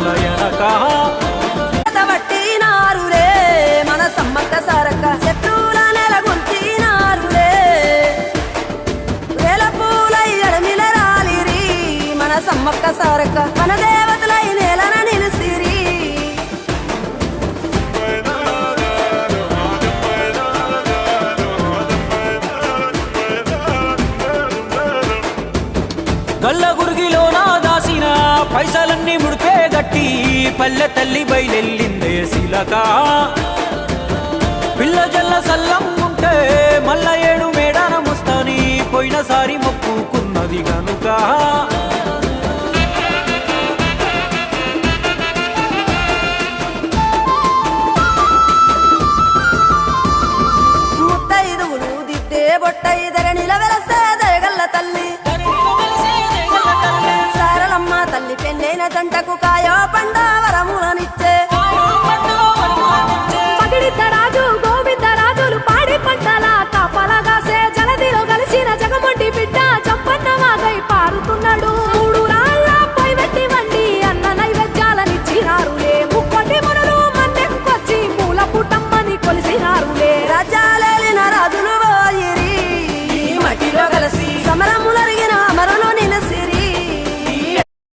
గుమ్మాల ఎనక పట్టినారులే మన సమ్మక్క సారక్క శత్రువుల నెలగొంచినారులే వేల పూలై ఎడమిల రాలిరి మన సమ్మక్క సారక్క మన దేవతలై నేలన నిలిసిరి గల్ల గురిగిలోన దాసిన పైసలన్నీ ముడిపే గట్టి పల్లె తల్లి బయలెల్లిందే శిలక పిల్ల జల్ల సల్లం ఉంటే మల్ల ఏడు మేడాన ముస్తాని పోయినసారి మొక్కుకున్నది గనుక